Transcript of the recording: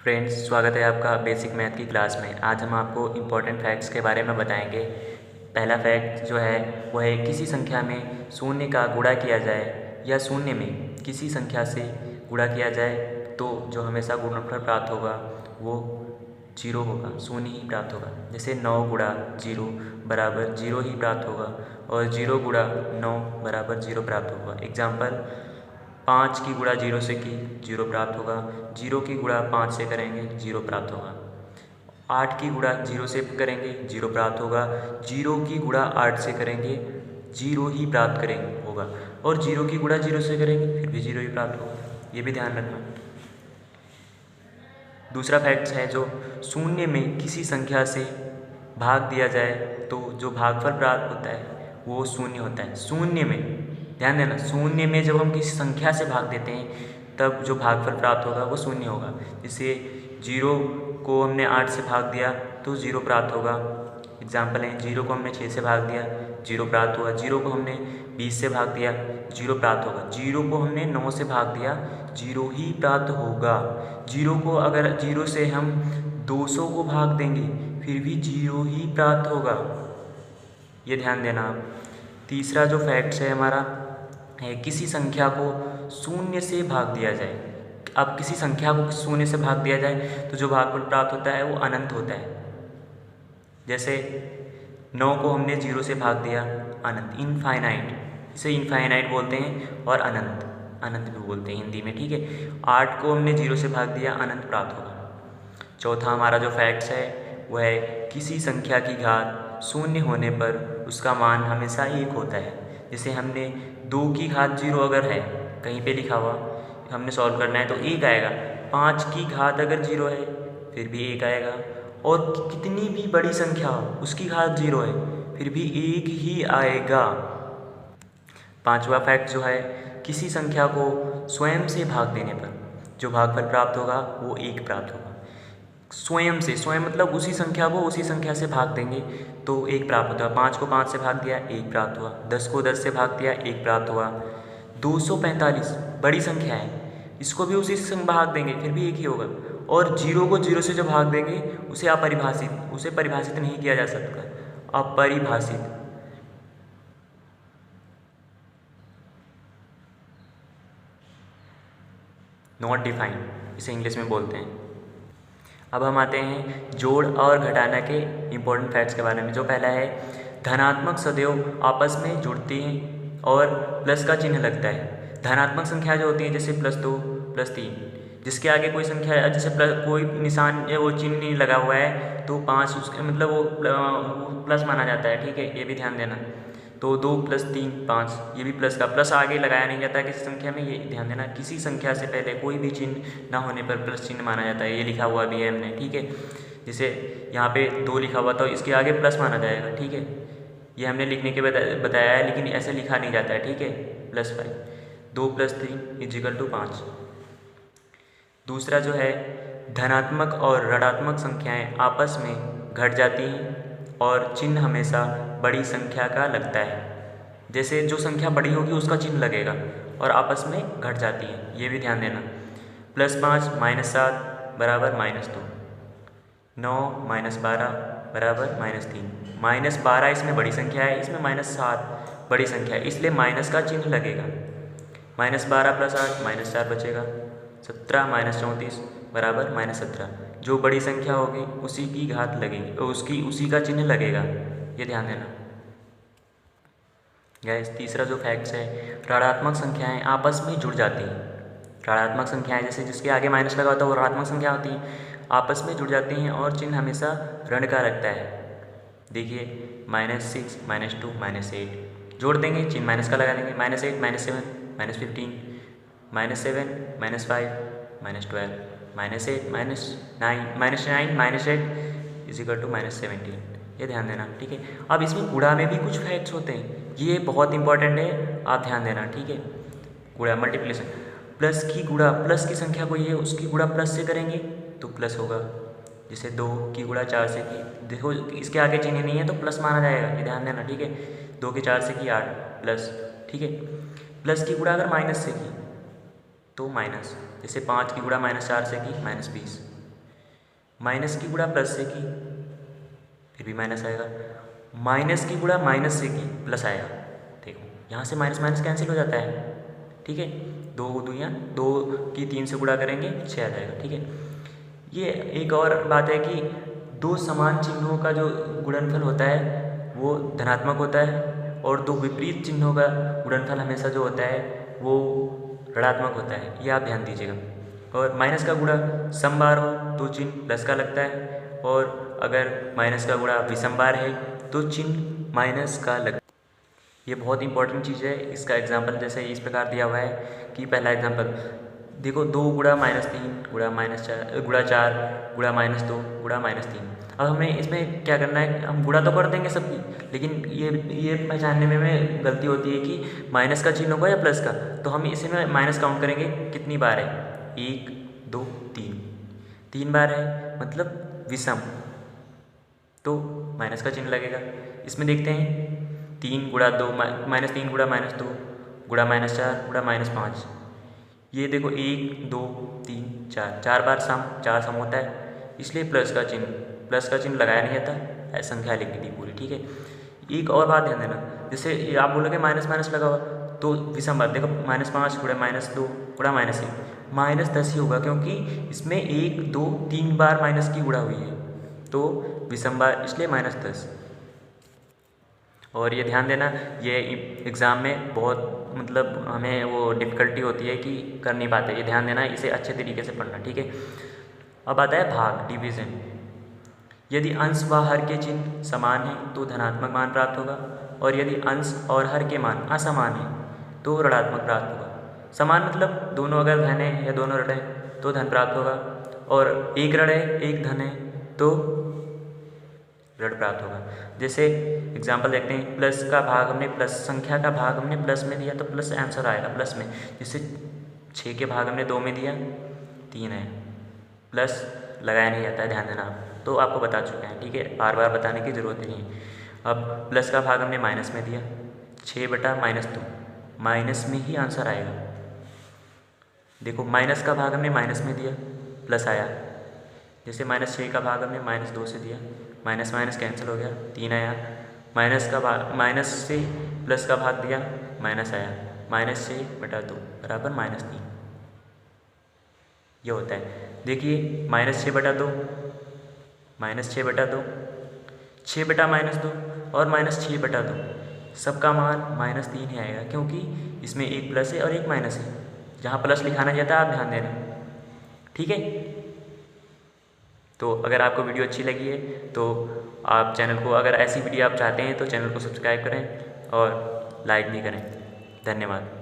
Friends, स्वागत है आपका बेसिक मैथ की क्लास में। आज हम आपको इम्पोर्टेंट फैक्ट्स के बारे में बताएंगे। पहला फैक्ट जो है वो है किसी संख्या में शून्य का गुणा किया जाए या शून्य में किसी संख्या से गुणा किया जाए तो जो हमेशा गुणनफल प्राप्त होगा वो जीरो होगा, शून्य ही प्राप्त होगा। जैसे 9 गुणा 0 बराबर 0 ही प्राप्त होगा और 0 गुणा 9 बराबर 0 प्राप्त होगा। एग्जाम्पल, 5 की गुणा 0 से की 0 प्राप्त होगा, 0 की गुणा 5 से करेंगे 0 प्राप्त होगा। 8 की गुणा 0 से करेंगे 0 प्राप्त होगा, 0 की गुणा 8 से करेंगे 0 ही प्राप्त करेंगे होगा और 0 की गुणा 0 से करेंगे फिर भी 0 ही प्राप्त होगा। ये भी ध्यान रखना। दूसरा फैक्ट है जो शून्य में किसी संख्या से भाग दिया जाए तो जो भागफल प्राप्त होता है वो शून्य होता है। शून्य में ध्यान देना, शून्य में जब हम किसी संख्या से भाग देते हैं तब जो भागफल प्राप्त होगा वो शून्य होगा। जैसे 0 को हमने 8 से भाग दिया तो 0 प्राप्त होगा। एग्जाम्पल है, 0 को हमने 6 से भाग दिया 0 प्राप्त हुआ, 0 को हमने 20 से भाग दिया 0 प्राप्त होगा, 0 को हमने 9 से भाग दिया 0 ही प्राप्त होगा। 0 को अगर 0 से हम 200 को भाग देंगे फिर भी 0 ही प्राप्त होगा। ये ध्यान देना आप। तीसरा जो फैक्ट्स है हमारा है किसी संख्या को शून्य से भाग दिया जाए। अब किसी संख्या को शून्य से भाग दिया जाए तो जो भागफल प्राप्त होता है वो अनंत होता है। जैसे 9 को हमने 0 से भाग दिया अनंत, इनफाइनाइट, इसे इनफाइनाइट बोलते हैं और अनंत अनंत भी बोलते हैं हिंदी में, ठीक है। 8 को हमने 0 से भाग दिया अनंत प्राप्त होगा। चौथा हमारा जो फैक्ट्स है वह है किसी संख्या की घात शून्य होने पर उसका मान हमेशा 1 होता है। जैसे हमने 2 की घात 0 अगर है कहीं पे लिखा हुआ, हमने सॉल्व करना है तो 1 आएगा। 5 की घात अगर 0 है फिर भी 1 आएगा और कितनी भी बड़ी संख्या हो उसकी घात 0 है फिर भी 1 ही आएगा। पांचवा फैक्ट जो है किसी संख्या को स्वयं से भाग देने पर जो भागफल प्राप्त होगा वो 1 प्राप्त होगा। स्वयं से, स्वयं मतलब उसी संख्या को उसी संख्या से भाग देंगे तो 1 प्राप्त होता है। 5 को 5 से भाग दिया 1 प्राप्त हुआ, 10 को 10 से भाग दिया 1 प्राप्त हुआ। 245 बड़ी संख्या है, इसको भी उसी से भाग देंगे फिर भी 1 ही होगा। और 0 को 0 से जो भाग देंगे उसे अपरिभाषित, उसे परिभाषित नहीं किया जा सकता, अपरिभाषित। नॉट डिफाइंड इसे इंग्लिश में बोलते हैं। अब हम आते हैं जोड़ और घटाना के इम्पोर्टेंट फैक्ट्स के बारे में। जो पहला है धनात्मक सदैव आपस में जुड़ती हैं और प्लस का चिन्ह लगता है। धनात्मक संख्या जो होती है जैसे +2 +3, जिसके आगे कोई संख्या है जैसे कोई निशान वो चिन्ह नहीं लगा हुआ है तो 5 उसके मतलब वो प्लस माना जाता है, ठीक है। ये भी ध्यान देना। तो 2 + 3 5, ये भी प्लस का, प्लस आगे लगाया नहीं जाता है किसी संख्या में, ये ध्यान देना। किसी संख्या से पहले कोई भी चिन्ह ना होने पर प्लस चिन्ह माना जाता है, ये लिखा हुआ भी है हमने, ठीक है। जैसे यहाँ पे 2 लिखा हुआ तो इसके आगे प्लस माना जाएगा, ठीक है। ये हमने लिखने के बताया है लेकिन ऐसे लिखा नहीं जाता है, ठीक है। +5, 2 + 3 = 5। दूसरा जो है धनात्मक और ऋणात्मक संख्याएं आपस में घट जाती हैं और चिन्ह हमेशा बड़ी संख्या का लगता है। जैसे जो संख्या बड़ी होगी उसका चिन्ह लगेगा और आपस में घट जाती है, ये भी ध्यान देना। +5 -7 बराबर -2, 9 -12 बराबर -3। -12 इसमें बड़ी संख्या है, इसमें -7 बड़ी संख्या है, इसलिए माइनस का चिन्ह लगेगा। -12 + 8 -4 बचेगा। 17 -34 बराबर -17। जो बड़ी संख्या होगी उसी की घात लगेगी और उसी का चिन्ह लगेगा, ये ध्यान देना। गैस तीसरा जो फैक्ट्स है ऋणात्मक संख्याएं आपस में जुड़ जाती हैं। ऋणात्मक संख्याएं जैसे जिसके आगे माइनस लगा होता है वो ऋणात्मक संख्या होती है, आपस में जुड़ जाती हैं और चिन्ह हमेशा ऋण का रखता है। देखिए -6 -2 -8 जोड़ देंगे, चिन्ह माइनस का लगा देंगे। -8 -7 -15 -7 -5 -12 -8 -9 -8 -17, ये ध्यान देना, ठीक है। अब इसमें गुणा में भी कुछ फैक्ट्स होते हैं, ये बहुत इंपॉर्टेंट है, आप ध्यान देना, ठीक है। गुणा मल्टीप्लिकेशन, प्लस की गुणा, प्लस की संख्या कोई है उसकी गुणा प्लस से करेंगे तो प्लस होगा। जैसे 2 की गुणा 4 से की, देखो इसके आगे चिन्ह नहीं है तो प्लस माना जाएगा, ये ध्यान देना, ठीक है। 2 की 4 से की 8 प्लस, ठीक है। प्लस की गुणा अगर माइनस से की तो माइनस, जैसे 5 की गुणा -4 से की -20, माइनस की गुणा प्लस से की, फिर भी माइनस आएगा। माइनस की गुणा माइनस से की, प्लस आएगा। देखो यहाँ से माइनस माइनस कैंसिल हो जाता है, ठीक है। 2 दुनिया 2 की 3 से गुणा करेंगे 6 आ जाएगा, ठीक है। ये एक और बात है कि दो समान चिन्हों का जो गुणनफल होता है वो धनात्मक होता है, और दो विपरीत चिन्हों का गुणनफल हमेशा जो होता है वो ऋणात्मक होता है, ये आप ध्यान दीजिएगा। और माइनस का गुणा सम बार हो तो चिन्ह प्लस का लगता है, और अगर माइनस का गुणा विषम बार है तो चिन्ह माइनस का लगता है। ये बहुत इंपॉर्टेंट चीज़ है। इसका एग्जाम्पल जैसे इस प्रकार दिया हुआ है कि पहला एग्जाम्पल देखो, 2 गुणा -3 गुणा -4 गुणा 4 गुणा -2 गुणा -3। अब हमें इसमें क्या करना है, हम गुणा तो कर देंगे सबकी, लेकिन ये पहचानने में हमें गलती होती है कि माइनस का चिन्ह होगा या प्लस का। तो हम इसे में माइनस काउंट करेंगे कितनी बार है, 1 2 3 बार है, मतलब विषम, तो माइनस का चिन्ह लगेगा। इसमें देखते हैं 3 गुणा 2 -3 गुणा -2 गुणा -4 गुणा -5। ये देखो 1 2 3 4 4 बार चार सम होता है, इसलिए प्लस का चिन्ह लगाया नहीं जाता, संख्या लिखनी थी पूरी, ठीक है। एक और बात ध्यान देना, जैसे आप बोलोगे माइनस माइनस लगा हुआ तो विषम बात, देखो -5 गुणा -2 गुणा -1 -10 ही होगा, क्योंकि इसमें 1 2 3 बार माइनस की गुणा हुई है, तो विषम बार, इसलिए -10। और ये ध्यान देना, ये एग्ज़ाम में बहुत मतलब हमें वो डिफ़िकल्टी होती है कि कर नहीं पाते, ये ध्यान देना, इसे अच्छे तरीके से पढ़ना, ठीक है। अब आता है भाग, डिवीज़न। यदि अंश व हर के चिन्ह समान हैं तो धनात्मक मान प्राप्त होगा, और यदि अंश और हर के मान असमान हैं तो ऋणात्मक प्राप्त होगा। समान मतलब दोनों अगर धन है या दोनों ऋण है तो धन प्राप्त होगा, और एक ऋण है एक धन है तो ऋण प्राप्त होगा। जैसे एग्जाम्पल देखते हैं, प्लस का भाग हमने प्लस संख्या का भाग हमने प्लस में दिया तो प्लस आंसर आएगा प्लस में। जैसे 6 के भाग हमने 2 में दिया, 3 है, प्लस लगाया नहीं जाता है, ध्यान देना आप, तो आपको बता चुके हैं, ठीक है, बार बार बताने की ज़रूरत नहीं है। अब प्लस का भाग हमने माइनस में दिया, 6/-2, माइनस में ही आंसर आएगा। देखो माइनस का भाग हमने माइनस में दिया, प्लस आया। जैसे -6 का भाग हमने -2 से दिया, माइनस माइनस कैंसिल हो गया, 3 आया। माइनस से प्लस का भाग दिया, माइनस आया, -6/2 बराबर -3, ये होता है। देखिए -6/2 -6/2 6/-2 और -6/2 सबका मान -3 ही आएगा, क्योंकि इसमें एक प्लस है और एक माइनस है। जहाँ प्लस लिखाना चाहता है आप ध्यान देना, ठीक है। तो अगर आपको वीडियो अच्छी लगी है तो आप चैनल को, अगर ऐसी वीडियो आप चाहते हैं तो चैनल को सब्सक्राइब करें और लाइक भी करें। धन्यवाद।